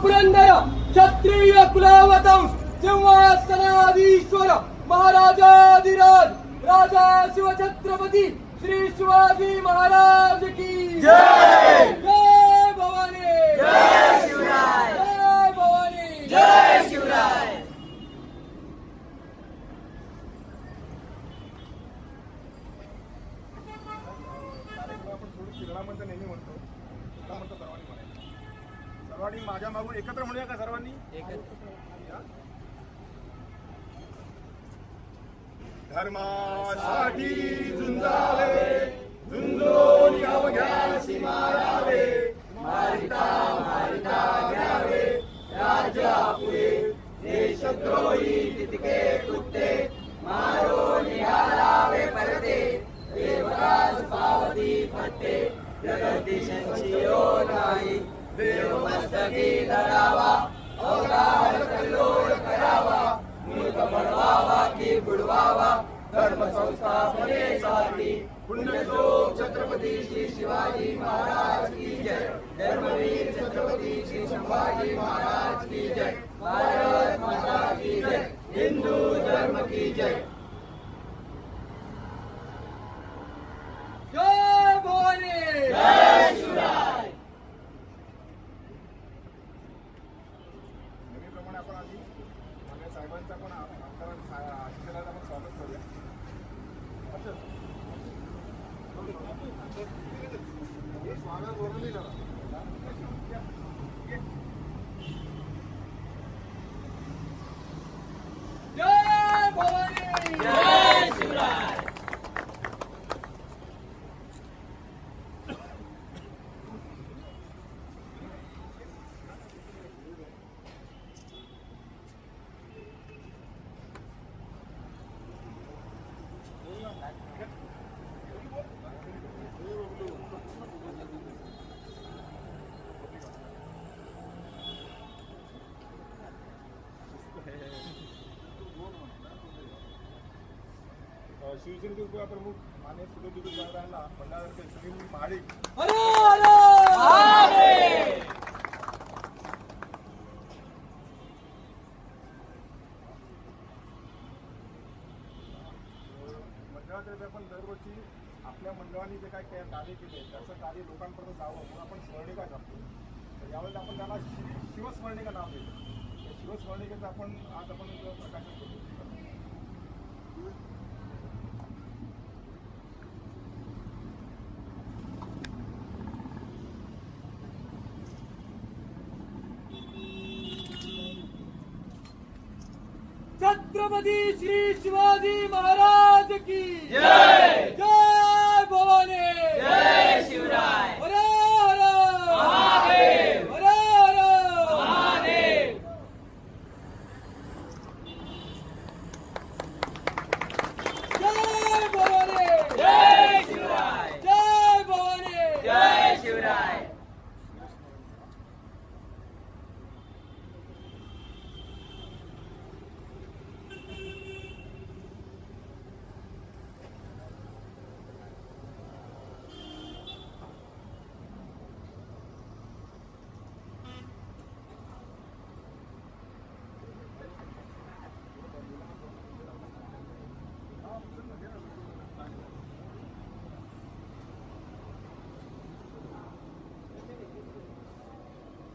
पुरंदर क्षत्रिय कुलावतंस सिंहासनाधीश्वर महाराजाधिराज राजा शिवछत्रपती श्री शिवाजी महाराज की जय. जय भवानी. जय शिवराय. जय भवानी. जय शिवराय. नेहमी म्हणतो सर्वांनी माझ्या मागून एकत्र म्हणूया का सर्वांनी धर्मासाठी झुंजावे झुंजून अवघ्यासी मारावे मारिता मारिता घ्यावे राज्य आपुले देशद्रोही तितके कृत्ये मारो निहारावे परते देवराज पावती फट्टे जगदीशांचियो नाही देव मस्तकी धरावा अवघात कल्लोळ करावा मूर्ख बनवावा की बुडवावा धर्म संस्थापनेसाठी पुण्यश्लोक छत्रपती श्री शिवाजी महाराज की जय. धर्मवीर छत्रपती श्री संभाजी महाराज की जय. भारत माता की जय. हिंदू धर्म की जय. जय भवानी. जय शिवराय. नेहमीप्रमाणे आपण आधी आपल्या साहेबांचा पण आशीर्वादाला आपण स्वागत करूया. स्वागत वरली जरा जय भवानी. जय शिवराय. शिवसेनेचे उपप्रमुख मान्य सुधीर साहेबांना मंडळातर्फे सुनील महाडिक हरे हरे. मंडळातर्फे आपण दरवर्षी आपल्या मंडळाने जे काही कार्य केले त्याचं कार्य लोकांपर्यंत जावं म्हणून आपण स्मरणिका करतो. तर यावेळेला आपण त्याला शिवस्मरणिका नाव देतो. या शिवस्मरणिकेचं आपण आज आपण प्रकाशन करू. छत्रपती श्री शिवाजी महाराज की जय. जय भवानी. जय शिवराय. हरे हरे. महादेव. हरे हरे. महादेव. जय भवानी. जय शिवराय. जय भवानी. जय शिवराय.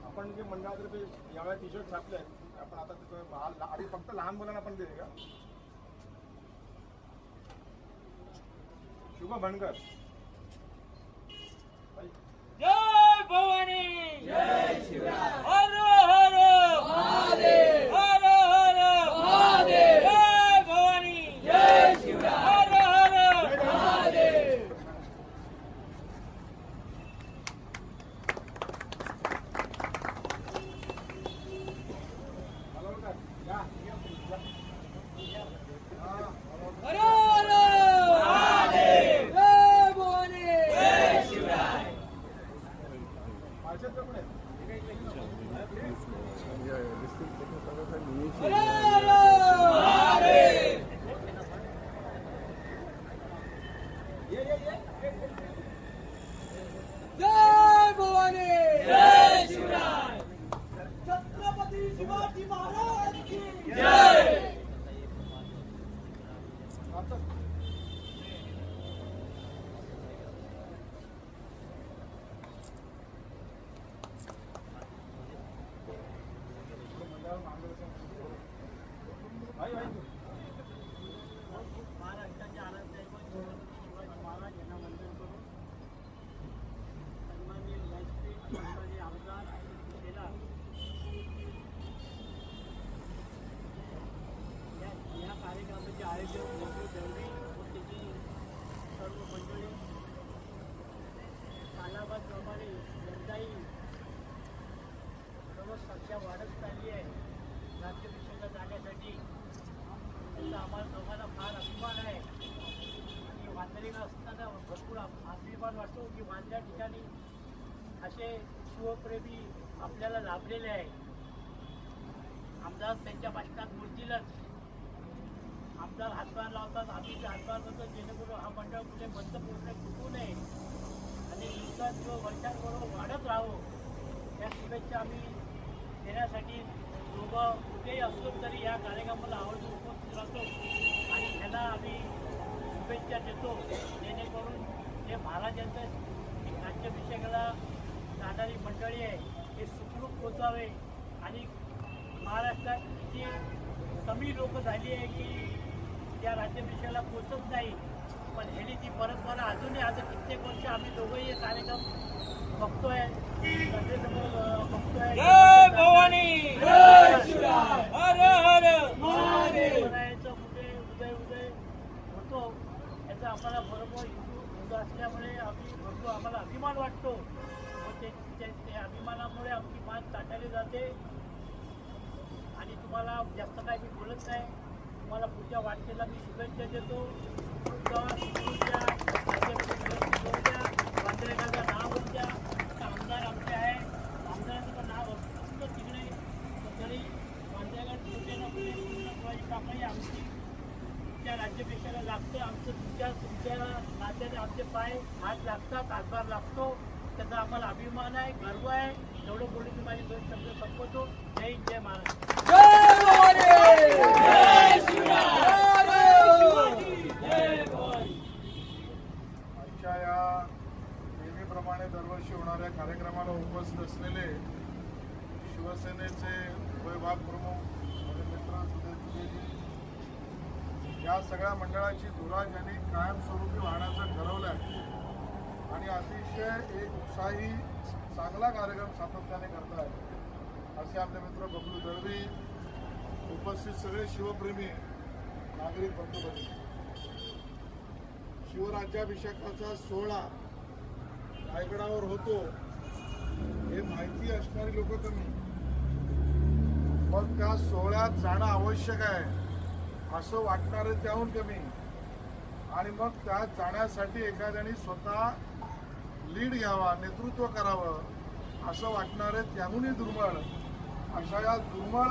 आपण जे मंडळातर्फे यावेळेला टी शर्ट छापले आहेत आपण आता तिथं आधी फक्त लहान मुलांना पण दिले का शुभ भणकर. जय भवानी. जय शिवराय. हर हर महादेव. हर हर महादेव. जय भवानी. जय शिवराय. हर हर महादेव. हर हर महादेव. जय भवानी. जय शिवराय. हर हर महादेव. जय भवानी. जय शिवराय. की माझ्या ठिकाणी असे शिवप्रेमी आपल्याला लाभलेले आहे. आमदार त्यांच्या भाषणात बोलतीलच, आमदार हातभार लावतात, आम्ही हातभार लावतो, जेणेकरून हा मंडळ कुठे बंद पूर्ण फुटू नये आणि दिवसांदिवस वर्षांबरोबर वाढत राहावं या शुभेच्छा आम्ही देण्यासाठी दोघं कुठेही असलो तरी या कार्यक्रमाला आवर्जून उपस्थित राहतो आणि त्यांना आम्ही शुभेच्छा देतो, जेणेकरून जे महाराजांचं राज्याभिषेकाला जाणारी मंडळी आहे हे सुखरूप पोचावे. आणि महाराष्ट्रात जी कमी लोक झाली आहे की त्या राज्याभिषेकाला पोचत नाही, पण ह्यानी ती परंपरा अजूनही आता कित्येक वर्ष आम्ही दोघंही हे कार्यक्रम बघतोय, सगळेसमोर बघतोय. जय भवानी, जय शिवराय. हर हर महादेव. शिवरायाचं कुठे उदय होतो याचा आम्हाला बरोबर हिंदू असल्यामुळे आम्ही बघतो, आम्हाला अभिमान वाटतो व ते अभिमानामुळे आमची मान ताटाली जाते. आणि तुम्हाला जास्त काही मी बोलत नाही, तुम्हाला पुढच्या वाटतेला मी शुभेच्छा देतो. वांद्रेकरांचं नाव द्या, आमदार आमचे आहे, आमदारांचं पण नाव असतं तिकडे, तरी वांद्रेकर कुठे ना कुठे पूर्ण कामही आमची त्या राज्याभिषेकाला लागतं. आमचं तुमच्या नात्याने आमचे पाय हात लागतात, हातभार लागतो, त्याचा आम्हाला अभिमान आहे, गर्व आहे. एवढं बोलून मी माझी दोन शब्द संपवतो. जय हिंद, जय महाराष्ट्र. जय भवानी, जय शिवराय. जय भवानी. आजच्या या नेहमीप्रमाणे दरवर्षी होणाऱ्या कार्यक्रमाला उपस्थित असलेले शिवसेनेचे विभाग प्रमुख मित्र सुधीरजी, या सगळ्या मंडळाची धुरा ज्यांनी कायमस्वरूपी वाहण्याचं ठरवलं आहे आणि अतिशय एक उत्साही चांगला कार्यक्रम सातत्याने करतायत असे आपले मित्र बबलू दळवी, उपस्थित सगळे शिवप्रेमी नागरिक बंधू, शिवराज्याभिषेकाचा सोहळा रायगडावर होतो हे माहिती असणारी लोक कमी, मग त्या सोहळ्यात जाणं आवश्यक आहे असं वाटणारे त्याहून कमी, आणि मग त्यात जाण्यासाठी एखाद्याने स्वतः लीड घ्यावा, नेतृत्व करावं असं वाटणारे त्याहूनही दुर्मिळ. अशा या दुर्मिळ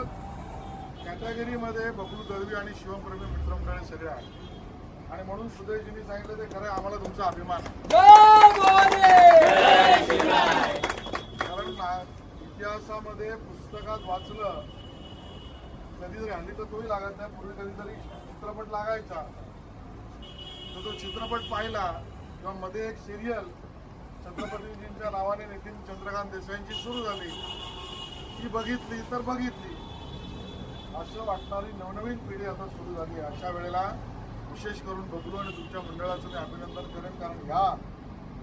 कॅटेगरीमध्ये बबलू दळवी आणि शिवप्रेमी मित्रमंडळी सगळे आहेत. आणि म्हणून सुधीरजींनी सांगितलं ते खरं, आम्हाला तुमचा अभिमान आहे. जय भवानी, जय शिवराय. कारण इतिहासामध्ये पुस्तकात वाचलं कधीतरी, हल्ली तर तोही लागत नाही, पूर्वी कधीतरी चित्रपट लागायचा, तर तो चित्रपट पाहिला किंवा मध्ये एक सिरियल छत्रपतीजींच्या नावाने नितीन चंद्रकांत देसाईंची सुरू झाली, ती बघितली तर बघितली असं वाटणारी नवनवीन पिढी आता सुरू झाली. अशा वेळेला विशेष करून बबलू आणि तुमच्या मंडळाचं मी अभिनंदन करेन, कारण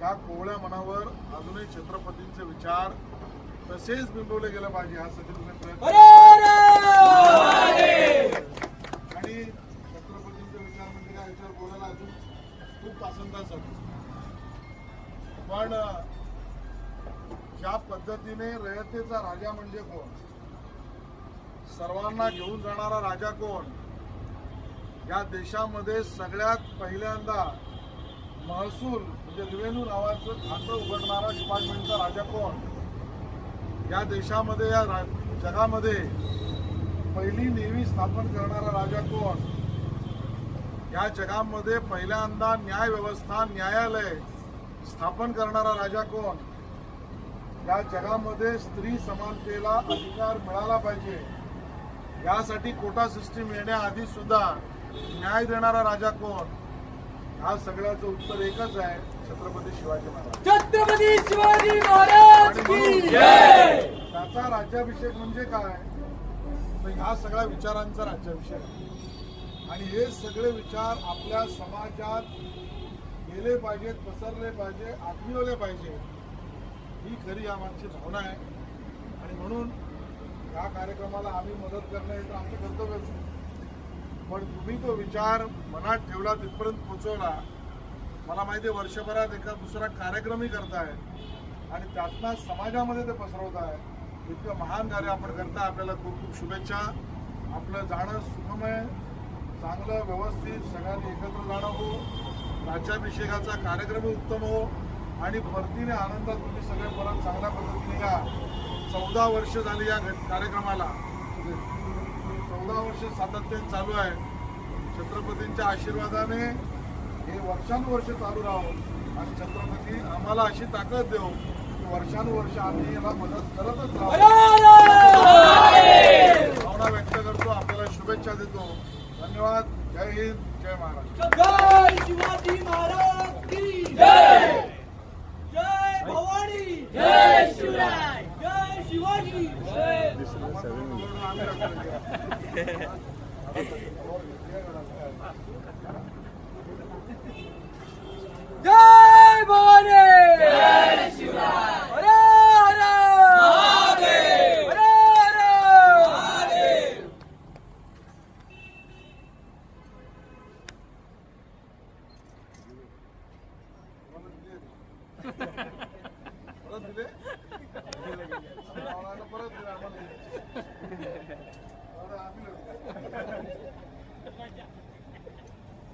या कोवळ्या मनावर अजूनही छत्रपतींचे विचार तसेच बिंबवले गेले पाहिजे यासाठी तुम्ही प्रयत्न हर हर. आणि छत्रपतींचे विचार म्हणजे काय, विचार बोलायला अजून खूप तासंतास आहे, पण ज्या पद्धतीने रयतेचा राजा म्हणजे कोण, सर्वांना घेऊन जाणारा राजा कोण, या देशामध्ये सगळ्यात पहिल्यांदा महसूल म्हणजे रेव्हेन्यू नावाचं खातं उघडणारा डिपार्टमेंटचा राजा कोण, या देशामध्ये या जगामध्ये पहिली नेव्ही स्थापन करणारा राजा कोण, या जगामध्ये पहिल्यांदा न्याय व्यवस्था न्यायालय स्थापन करणारा राजा कोण, या जगामध्ये स्त्री समानतेला अधिकार मिळाला पाहिजे यासाठी कोटा सिस्टीम येण्याआधी सुद्धा न्याय देणारा राजा कोण, या सगळ्याचं उत्तर एकच आहे, छत्रपती शिवाजी महाराज. छत्रपती शिवाजी महाराज की जय. त्याचा राज्याभिषेक म्हणजे काय, तर ह्या सगळ्या विचारांचा राज्याभिषेक आहे. आणि हे सगळे विचार आपल्या समाजात गेले पाहिजेत, पसरले पाहिजे, आत्मीवले पाहिजे, ही खरी आमची भावना आहे. आणि म्हणून या कार्यक्रमाला आम्ही मदत करणं हे तर आमचं कर्तव्यच आहे, पण तुम्ही तो विचार मनात ठेवला, तिथपर्यंत पोहोचवला. मला माहिती आहे वर्षभरात एका दुसरा कार्यक्रमही करताय आणि त्यातनं समाजामध्ये ते पसरवत आहे. इतकं महान कार्य आपण करताय, आपल्याला खूप खूप शुभेच्छा. आपलं जाणं सुखमय, चांगलं, व्यवस्थित सगळ्यांनी एकत्र जाणं हो, राज्याभिषेकाचा कार्यक्रम उत्तम हो, आणि परतीने आनंदात तुम्ही सगळे परत चांगल्या पद्धतीने या 14 वर्ष झाली या कार्यक्रमाला. 14 वर्ष सातत्याने चालू आहे. छत्रपतींच्या आशीर्वादाने हे वर्षानुवर्ष चालू राहू आणि छत्रपती आम्हाला अशी ताकद देऊ की वर्षानुवर्ष आम्ही याला मदत करतच राहू. भावना व्यक्त करतो. आपल्याला शुभेच्छा देतो. धन्यवाद. जय हिंद. जय महाराष्ट्र. जय शिवाजी महाराज की जय. जय भवानी. जय शिवराय. जय शिवाजी. जय भवानी. जय शिवराय. हर हर महादेव. हर हर महादेव. परत दिले परत दिले आम्हाला.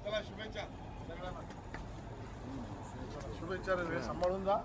चला शुभेच्छा सगळ्यांना. शुभेच्छा रे. सांभाळून जा.